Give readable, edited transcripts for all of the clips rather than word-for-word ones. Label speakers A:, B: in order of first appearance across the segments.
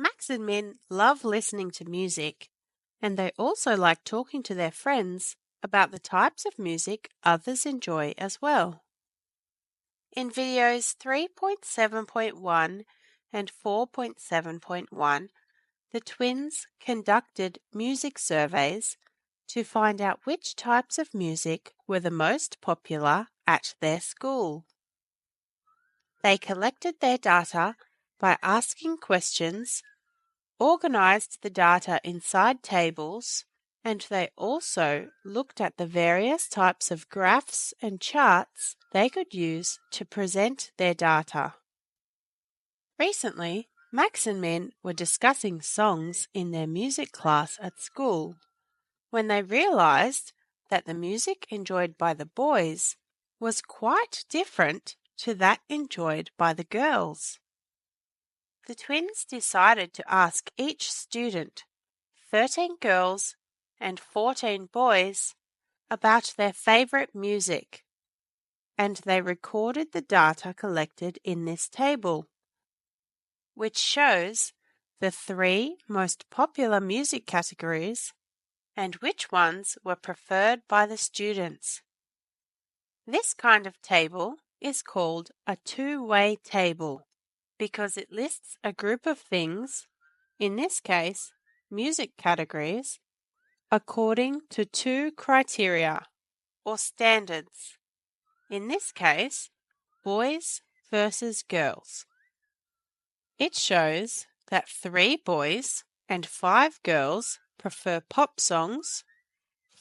A: Max and Min love listening to music, and they also like talking to their friends about the types of music others enjoy as well. In videos 3.7.1 and 4.7.1, the twins conducted music surveys to find out which types of music were the most popular at their school. They collected their data by asking questions, organized the data inside tables, and they also looked at the various types of graphs and charts they could use to present their data. Recently, Max and Min were discussing songs in their music class at school when they realized that the music enjoyed by the boys was quite different to that enjoyed by the girls. The twins decided to ask each student, 13 girls and 14 boys, about their favorite music, and they recorded the data collected in this table, which shows the 3 most popular music categories and which ones were preferred by the students. This kind of table is called a two-way table because it lists a group of things, in this case, music categories, according to 2 criteria or standards. In this case, boys versus girls. It shows that 3 boys and 5 girls prefer pop songs,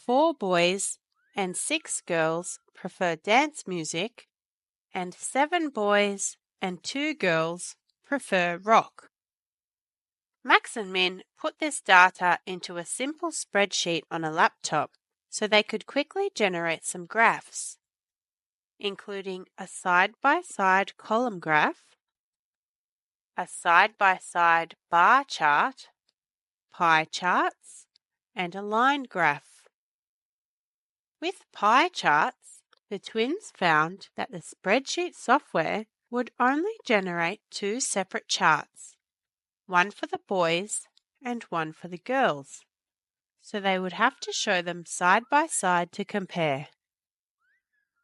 A: 4 boys and 6 girls prefer dance music, and 7 boys and 2 girls prefer rock. Max and Min put this data into a simple spreadsheet on a laptop so they could quickly generate some graphs, including a side-by-side column graph, a side-by-side bar chart, pie charts, and a line graph. With pie charts, the twins found that the spreadsheet software would only generate 2 separate charts, one for the boys and one for the girls, so they would have to show them side by side to compare.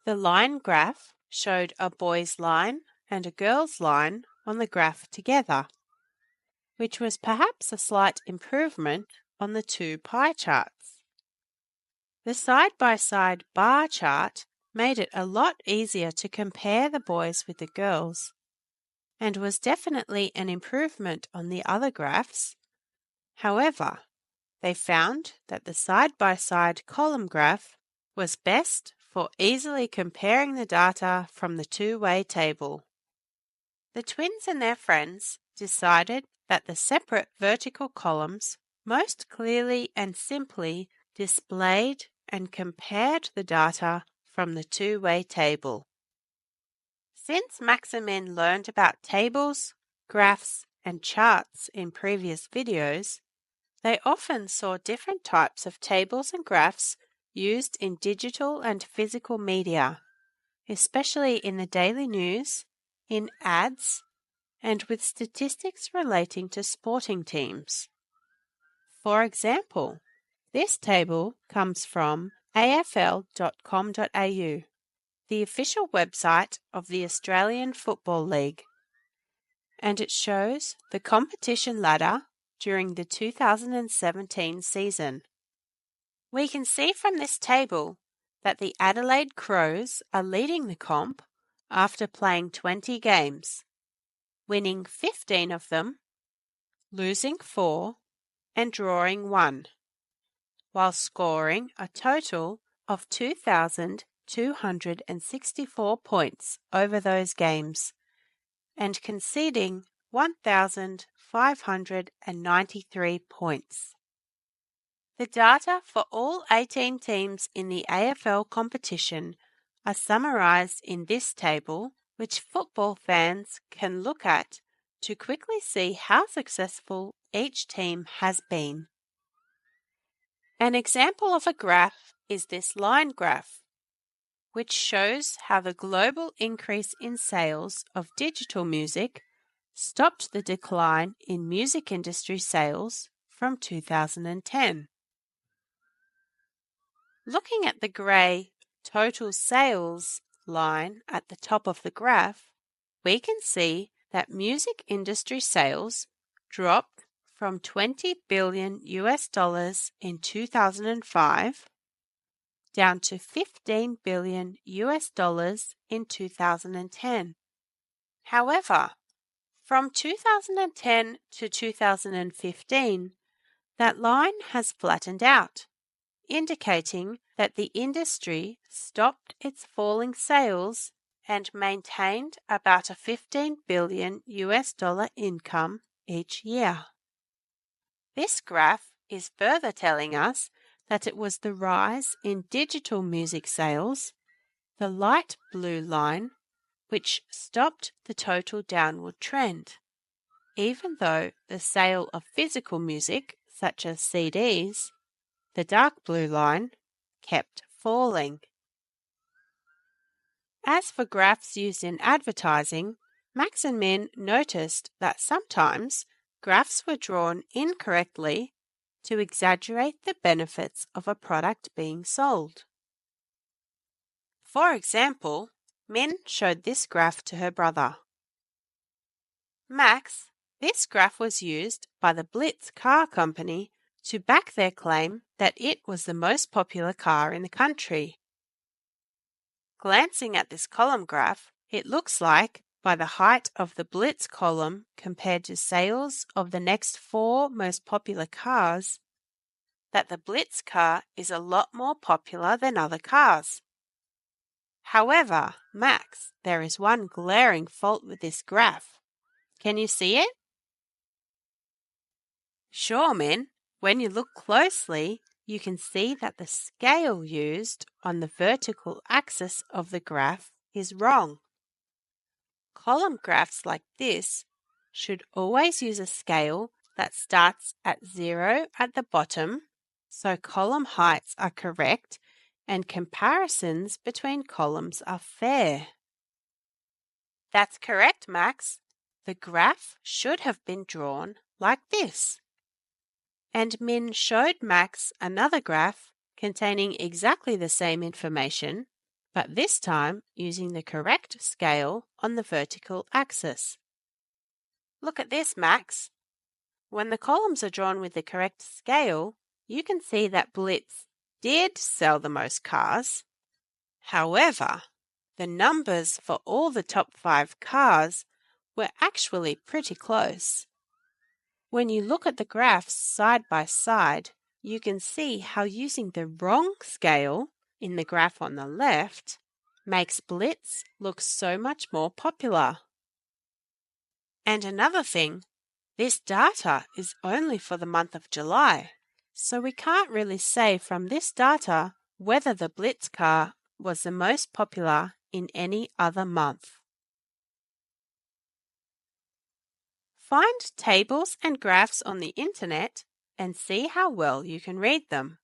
A: The line graph showed a boy's line and a girl's line on the graph together, which was perhaps a slight improvement on the 2 pie charts. The side-by-side bar chart made it a lot easier to compare the boys with the girls, and was definitely an improvement on the other graphs. However, they found that the side-by-side column graph was best for easily comparing the data from the two-way table. The twins and their friends decided that the separate vertical columns most clearly and simply displayed and compared the data from the two-way table. Since Max and Min learned about tables, graphs, and charts in previous videos, they often saw different types of tables and graphs used in digital and physical media, especially in the daily news, in ads, and with statistics relating to sporting teams. For example, this table comes from afl.com.au, the official website of the Australian Football League, and it shows the competition ladder during the 2017 season. We can see from this table that the Adelaide Crows are leading the comp after playing 20 games, winning 15 of them, losing 4, and drawing 1, while scoring a total of 2,264 points over those games and conceding 1,593 points. The data for all 18 teams in the AFL competition are summarised in this table, which football fans can look at to quickly see how successful each team has been. An example of a graph is this line graph, which shows how the global increase in sales of digital music stopped the decline in music industry sales from 2010. Looking at the grey total sales line at the top of the graph, we can see that music industry sales dropped from $20 billion in 2005 down to $15 billion in 2010. However, from 2010 to 2015, that line has flattened out, indicating that the industry stopped its falling sales and maintained about a $15 billion income each year. This graph is further telling us that it was the rise in digital music sales, the light blue line, which stopped the total downward trend, even though the sale of physical music, such as CDs, the dark blue line, kept falling. As for graphs used in advertising, Max and Min noticed that sometimes graphs were drawn incorrectly to exaggerate the benefits of a product being sold. For example, Min showed this graph to her brother. Max, this graph was used by the Blitz car company to back their claim that it was the most popular car in the country. Glancing at this column graph, it looks like, by the height of the Blitz column compared to sales of the next 4 most popular cars, that the Blitz car is a lot more popular than other cars. However, Max, there is one glaring fault with this graph. Can you see it? Sure, Min. When you look closely, you can see that the scale used on the vertical axis of the graph is wrong. Column graphs like this should always use a scale that starts at 0 at the bottom, so column heights are correct and comparisons between columns are fair. That's correct, Max. The graph should have been drawn like this. And Min showed Max another graph containing exactly the same information, but this time using the correct scale on the vertical axis. Look at this, Max. When the columns are drawn with the correct scale, you can see that Blitz did sell the most cars. However, the numbers for all the top 5 cars were actually pretty close. When you look at the graphs side by side, you can see how using the wrong scale in the graph on the left makes Blitz look so much more popular. And another thing, this data is only for the month of July, so we can't really say from this data whether the Blitz car was the most popular in any other month. Find tables and graphs on the internet and see how well you can read them.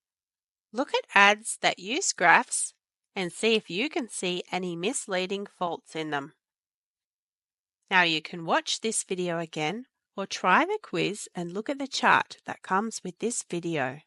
A: Look at ads that use graphs and see if you can see any misleading faults in them. Now you can watch this video again or try the quiz and look at the chart that comes with this video.